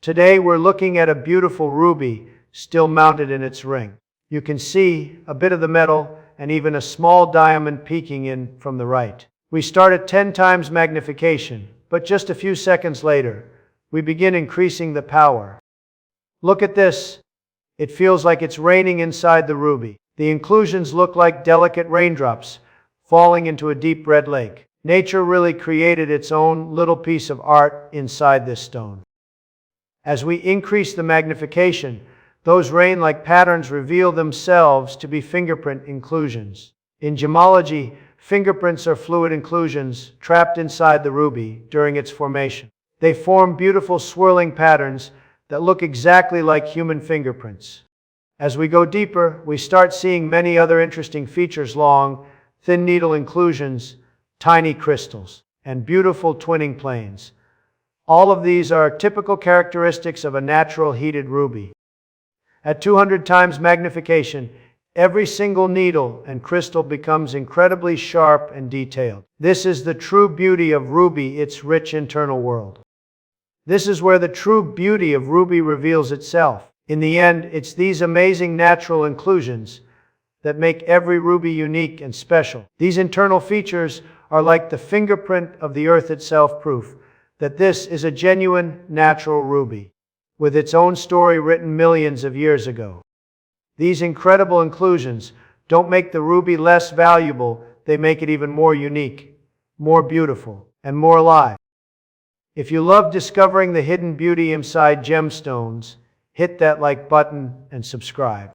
Today we're looking at a beautiful ruby still mounted in its ring. You can see a bit of the metal and even a small diamond peeking in from the right. We start at 10 times magnification, but just a few seconds later, we begin increasing the power. Look at this. It feels like it's raining inside the ruby. The inclusions look like delicate raindrops falling into a deep red lake. Nature really created its own little piece of art inside this stone. As we increase the magnification, those rain-like patterns reveal themselves to be fingerprint inclusions. In gemology, fingerprints are fluid inclusions trapped inside the ruby during its formation. They form beautiful swirling patterns that look exactly like human fingerprints. As we go deeper, we start seeing many other interesting features: long, thin needle inclusions, tiny crystals, and beautiful twinning planes. All of these are typical characteristics of a natural heated ruby. At 200 times magnification, every single needle and crystal becomes incredibly sharp and detailed. This is the true beauty of ruby, its rich internal world. This is where the true beauty of ruby reveals itself. In the end, it's these amazing natural inclusions that make every ruby unique and special. These internal features are like the fingerprint of the earth itself, proof that this is a genuine, natural ruby, with its own story written millions of years ago. These incredible inclusions don't make the ruby less valuable, they make it even more unique, more beautiful, and more alive. If you love discovering the hidden beauty inside gemstones, hit that like button and subscribe.